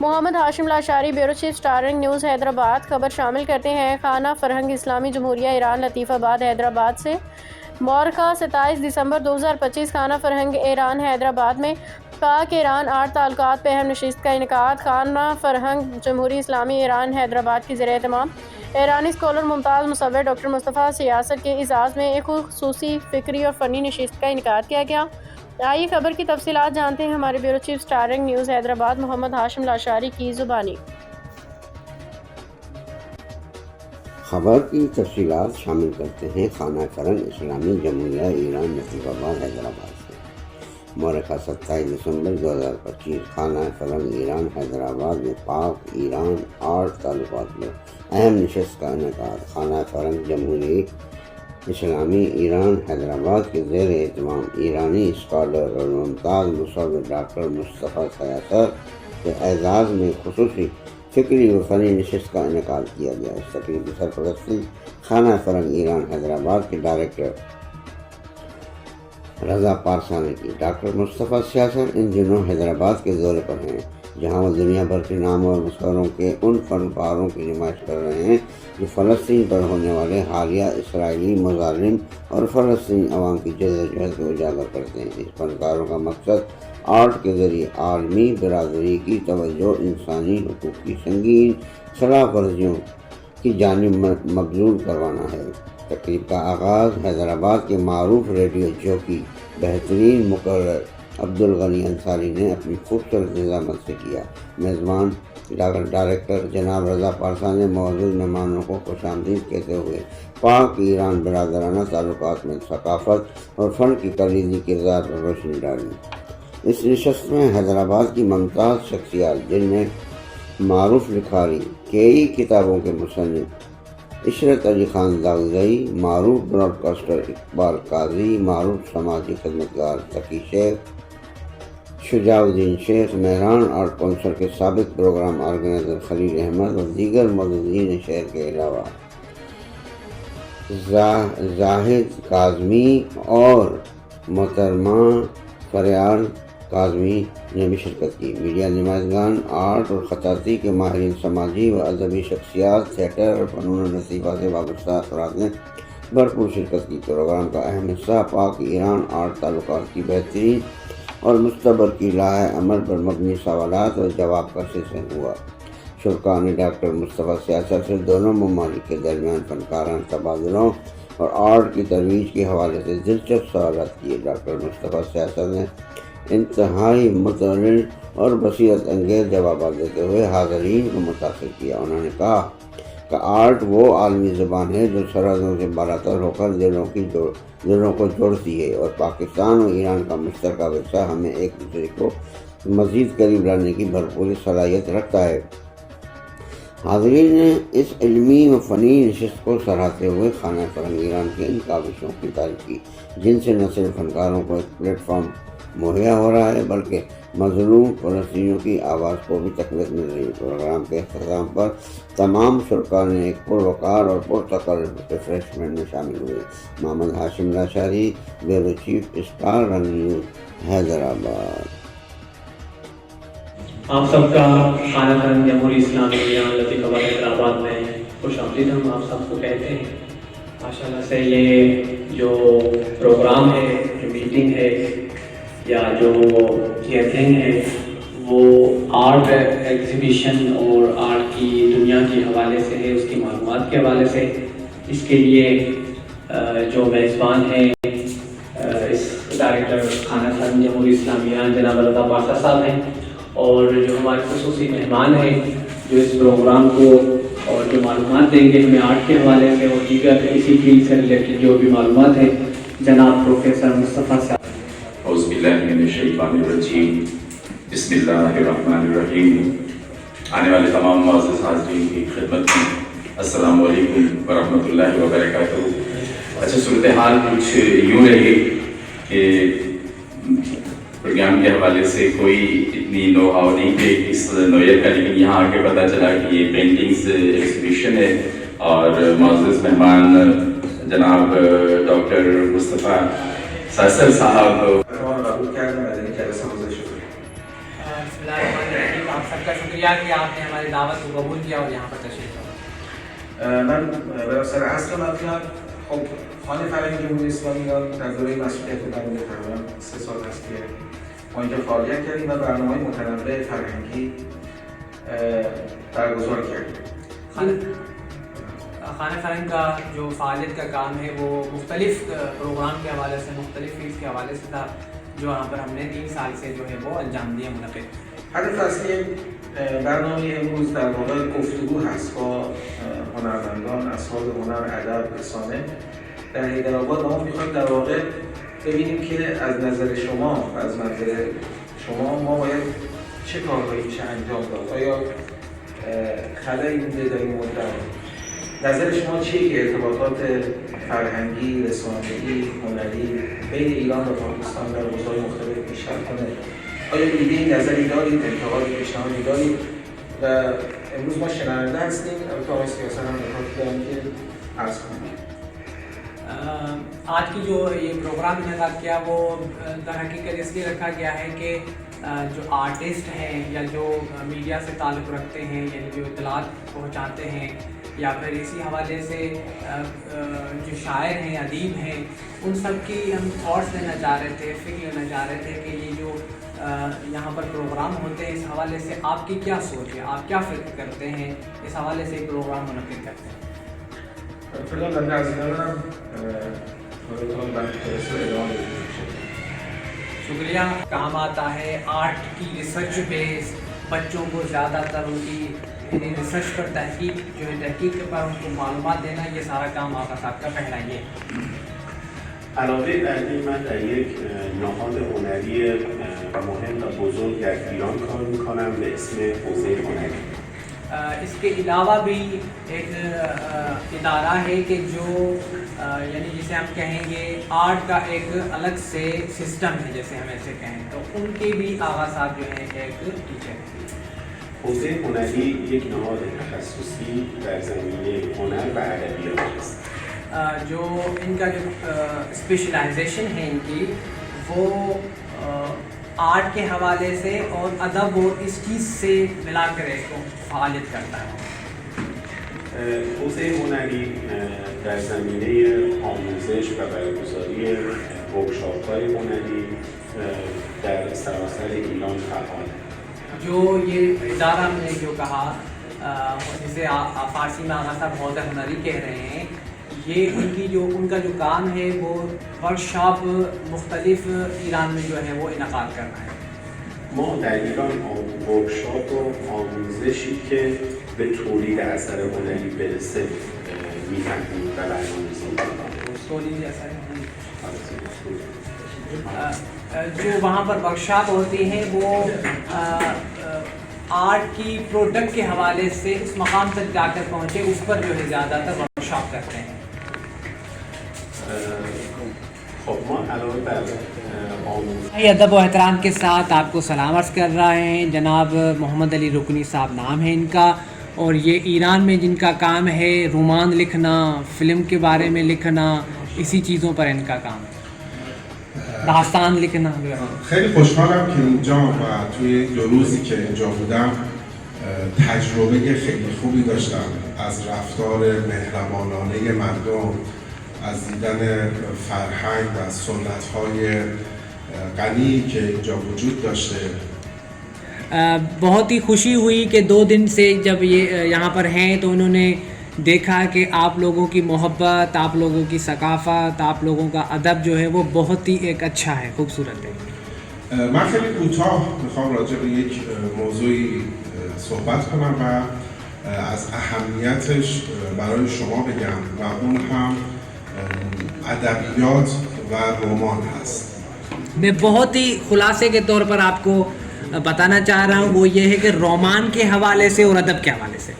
محمد Hashim Lashari, bureau chief, Starring News, Hyderabad. خبر شامل کرتے ہیں خانہ فرہنگ اسلامی جمہوریہ ایران لطیف آباد حیدرآباد سے مورخہ 27 دسمبر 2025 خانہ فرہنگ ایران حیدرآباد میں پاک ایران آرٹ تعلقات پہ اہم نشست کا انعقاد۔ خانہ فرہنگ جمہوریہ اسلامی ایران حیدرآباد کی زیر اہتمام ایرانی اسکالر ممتاز مصور ڈاکٹر مصطفیٰ سیاست کے اعزاز میں ایک خصوصی فکری اور فنی نشست کا انعقاد کیا گیا۔ آئیے خبر کی تفصیلات جانتے ہیں ہمارے bureau chief Starring News Hyderabad Muhammad Hashim Lashari کی زبانی۔ خبر کی تفصیلات شامل کرتے ہیں خانہ فرہنگ اسلامی جمہوریہ ایران لطیف آباد حیدرآباد سے مورخہ 27 دسمبر 2025 خانہ فرہنگ ایران حیدرآباد میں پاک ایران آرٹ تعلقات میں اہم نشست کا انعقاد۔ خانہ فرہنگ جمہوریہ اسلامی ایران حیدرآباد کے زیر اہتمام ایرانی اسکالر اور ممتاز مصور ڈاکٹر مصطفیٰ سیاست کے اعزاز میں خصوصی فکری و فنی نشست کا انعقاد کیا گیا۔ اس تقریب کی سرپرستی خانہ فرہنگ ایران حیدرآباد کے ڈائریکٹر رضا پارسا نے کی۔ ڈاکٹر مصطفیٰ سیاست ان دنوں حیدرآباد کے دورے پر ہیں، جہاں وہ دنیا بھر کے ناموں اور مصوروں کے ان فنکاروں کی نمائش کر رہے ہیں جو فلسطین پر ہونے والے حالیہ اسرائیلی مظالم اور فلسطینی عوام کی جدوجہد کو اجاگر کرتے ہیں۔ اس فنکاروں کا مقصد آرٹ کے ذریعے عالمی برادری کی توجہ انسانی حقوق کی سنگین خلاف ورزیوں کی جانب مبذول کروانا ہے۔ تقریب کا آغاز حیدرآباد کے معروف ریڈیو جوکی بہترین مقرر عبدالغنی انصاری نے اپنی خوبصورت نظامت سے کیا۔ میزبان ڈائریکٹر جناب رضا پارسا نے موجود مہمانوں کو خوش آمدید کہتے ہوئے پاک ایران برادرانہ تعلقات میں ثقافت اور فن کی کلیدی کردار پر روشنی ڈالی۔ اس نشست میں حیدرآباد کی ممتاز شخصیات، جن میں معروف لکھاری، کئی کتابوں کے مصنف عشرت علی خان داغزئی، معروف براڈ کاسٹر اقبال قاضی، معروف سماجی خدمتگار تقی شیخ، شجاع الدین شیخ، مہران آرٹ کونسل کے سابق پروگرام آرگنائزر خلیل احمد اور دیگر معززین شہر کے علاوہ زاہد کاظمی اور محترمہ فریال کاظمی نے بھی شرکت کی۔ میڈیا نمائندگان، آرٹ اور خطاطی کے ماہرین، سماجی و ادبی شخصیات، تھیٹر اور فنون لطیفہ سے وابستہ افراد نے بھرپور شرکت کی۔ پروگرام کا اہم حصہ پاک ایران آرٹ تعلقات کی بہترین اور مستبر کی لاہ عمل پر مبنی سوالات اور جواب کا سلسلہ ہوا۔ شرکاء نے ڈاکٹر مصطفیٰ سیاست سے دونوں ممالک کے درمیان فنکارانہ تبادلوں اور آرٹ کی ترویج کے حوالے سے دلچسپ سوالات کیے۔ ڈاکٹر مصطفیٰ سیاست نے انتہائی متنوع اور بصیرت انگیز جوابات دیتے ہوئے حاضرین کو متاثر کیا۔ انہوں نے کہا کہ آرٹ وہ عالمی زبان ہے جو سرحدوں سے بالاتر ہو کر دلوں کو جوڑتی ہے، اور پاکستان اور ایران کا مشترکہ ورثہ ہمیں ایک دوسرے کو مزید قریب لانے کی بھرپور صلاحیت رکھتا ہے۔ حاضرین نے اس علمی و فنی نشست کو سراہتے ہوئے خانہ فرہنگ ایران کے ان کاوشوں کی تعریف کی، جن سے نہ صرف فنکاروں کو ایک پلیٹ فارم مہیا ہو رہا ہے بلکہ مظلوم فلسطینیوں کی آواز کو بھی تقویت مل رہی ہے۔ پروگرام کے اختتام پر تمام شرکاء نے ایک پروقار اور پرتقل ریفریشمنٹ میں شامل ہوئے۔ Muhammad Hashim Lashari, bureau chief, Starring News, Hyderabad. آپ سب کا خانہ فرہنگ جمہوریہ اسلامی ایران لطیف آباد حیدرآباد میں خوش آمدید۔ ہم آپ سب کو کہتے ہیں ماشاء اللہ سے یہ جو پروگرام ہے، جو میٹنگ ہے یا جو گیدرنگ ہے، وہ آرٹ ایگزیبیشن اور آرٹ کی دنیا کے حوالے سے ہے، اس کی معلومات کے حوالے سے۔ اس کے لیے جو میزبان ہیں اس ڈائریکٹر خانہ فرہنگ جمہوریہ اسلامی ایران جناب رضا پارسا صاحب ہیں، اور جو ہمارے خصوصی مہمان ہیں جو اس پروگرام کو اور جو معلومات دیں گے ہمیں آرٹ کے حوالے سے اور دیگر اسی فیلڈ سے ریلیٹڈ جو بھی معلومات ہیں، جناب پروفیسر مصطفیٰ صاحب۔ اعوذ باللہ من الشیطان الرجیم، بسم اللہ الرحمن الرحیم۔ آنے والے تمام معزز حاضرین کی خدمت میں السلام علیکم ورحمۃ اللہ وبرکاتہ۔ اچھا، صورتحال کچھ یوں رہی کہ پروگرام کے حوالے سے کوئی اتنی نو ہاؤ نہیں کہ اس نوعیت کا، لیکن یہاں آ کے پتہ چلا کہ یہ پینٹنگز ایگزیبیشن ہے، اور معزز مہمان جناب ڈاکٹر مصطفیٰ سیاست صاحب۔ آپ سب کا شکریہ کہ آپ نے ہماری دعوت کو قبول کیا اور یہاں پر تشریف لایا. من براسر عصر مطلب خب خانه فرهنگ جمهوری اسلامی ایران در دوره مسئولیت بنده تقریبا 3 سال هست که ما اینجا فعالیت کردیم و برنامه‌های متنوع فرهنگی برگزار کردیم. خانہ فرہنگ کا جو فعالیت کا کام ہے وہ مختلف پروگرام کے حوالے سے مختلف فیلڈ کے حوالے سے تھا جو یہاں پر ہم نے 3 سال سے جو ہے وہ انجام دیا منعقد. هدف اصلی برنامه امروز در واقع گفتگو هست با هنرمندان، اصحاب هنر، ادب، رسانه در حیدرآباد. ما می‌خوایم در واقع ببینیم که از نظر شما و از منظر شما ما باید چه کارهایی میشه انجام داد. آیا خلایی بوده در این مدت؟ نظر شما چیه که ارتباطات فرهنگی، رسانه‌ای، هنری بین ایران و پاکستان در حوزه‌های مختلف پیشرفت کنه؟ آیا ایده نظری دارید، انتقادی، پیشنهادی دارید؟ و امروز ما شنونده هستیم، البته آقای سیاست هم نکاتی دارن که عرض کنیم. آج کی جو یہ پروگرام انعقاد کیا وہ در حقیقت اس لیے رکھا گیا ہے کہ جو آرٹسٹ ہیں یا جو میڈیا سے تعلق رکھتے ہیں یعنی جو اطلاعات پہنچاتے ہیں یا پھر اسی حوالے سے جو شاعر ہیں، ادیب ہیں، ان سب کی ہم تھاٹس لینا چاہ رہے تھے، فکر لینا چاہ رہے تھے کہ یہ جو یہاں پر پروگرام ہوتے ہیں اس حوالے سے آپ کی کیا سوچ ہے، آپ کیا فکر کرتے ہیں، اس حوالے سے پروگرام منعقد کرتے ہیں. فیلان بنده از ایرانم بایدتان بند جلسه ادامه بدیم. شکریہ. کام آتا ہے آرٹ کی ریسرچ بیس، بچوں کو زیادہ تر ان کی ریسرچ پر تحقیق جو ہے تحقیق پر ان کو معلومات دینا، یہ سارا کام آقا صاحب کا پہلا یہ ہے. علاوه بر این من در یک نهاد هنری مهم و بزرگ در ایران کار میکنم به اسم حوزه هنری. اس کے علاوہ بھی ایک ادارہ ہے کہ جو یعنی جسے ہم کہیں گے آرٹ کا ایک الگ سے سسٹم ہے، جیسے ہم ایسے کہیں تو ان کے بھی آغا صاحب جو ہیں ایک ٹیچر ہیں. حوزه هنری یک نهاد تخصصی در زمینه هنر و ادبیات است. جو ان کا جو اسپیشلائزیشن ہے ان کی وہ آرٹ کے حوالے سے اور ادب اور اس چیز سے ملا کر ایک فعالیت کرتا ہے. حوزه هنری در زمینه آموزش و برگزاری ورکشاپ‌های هنری در سراسر ایران فعال ہے. جو یہ ادارہ ہم نے جو کہا جسے فارسی میں آغا صاحب حوزہ ہنری کہہ رہے ہیں، یہ ان کا جو کام ہے وہ ورکشاپ مختلف ایران میں جو ہے وہ انعقاد کرنا ہے. ما در ایران ورکشاپ و آموزشی که به تولید اثر هنری برسه می‌فهمیم و برنامه‌ریزی می‌کنیم. جو وہاں پر ورکشاپ ہوتی ہیں وہ آرٹ کی پروڈکٹ کے حوالے سے اس مقام تک جا کر پہنچے، اس پر جو ہے زیادہ تر ورکشاپ کرتے ہیں. خب ما علاوه بر آموزش ادب و احترام کے ساتھ آپ کو سلام عرض کر رہے ہیں. جناب محمد علی رکنی صاحب نام ہے ان کا، اور یہ ایران میں جن کا کام ہے رومان لکھنا، فلم کے بارے میں لکھنا، اسی چیزوں پر ان کا کام ہے، داستان لکھنا. خیلی خوشحالم که اینجا و توی این 2 روزی که اینجا بودم تجربه خیلی خوبی داشتم از رفتار مهربانانه مردم، از دیدن فرهنگ و سنت‌های غنی که اینجا وجود داشته. بہت ہی خوشی ہوئی کہ 2 دن سے جب یہ یہاں پر ہیں تو انہوں نے دیکھا کہ آپ لوگوں کی محبت، آپ لوگوں کی ثقافت، آپ لوگوں کا ادب جو ہے وہ بہت ہی ایک اچھا ہے، خوبصورت ہے. من خیلی کوتاه میخوام راجع به یک موضوعی صحبت کنم و از اهمیتش برای شما بگم و اون هم ادبیات و رمان هست. میں بہت ہی خلاصے کے طور پر آپ کو بتانا چاہ رہا ہوں، وہ یہ ہے کہ رومان کے حوالے سے اور ادب کے حوالے سے.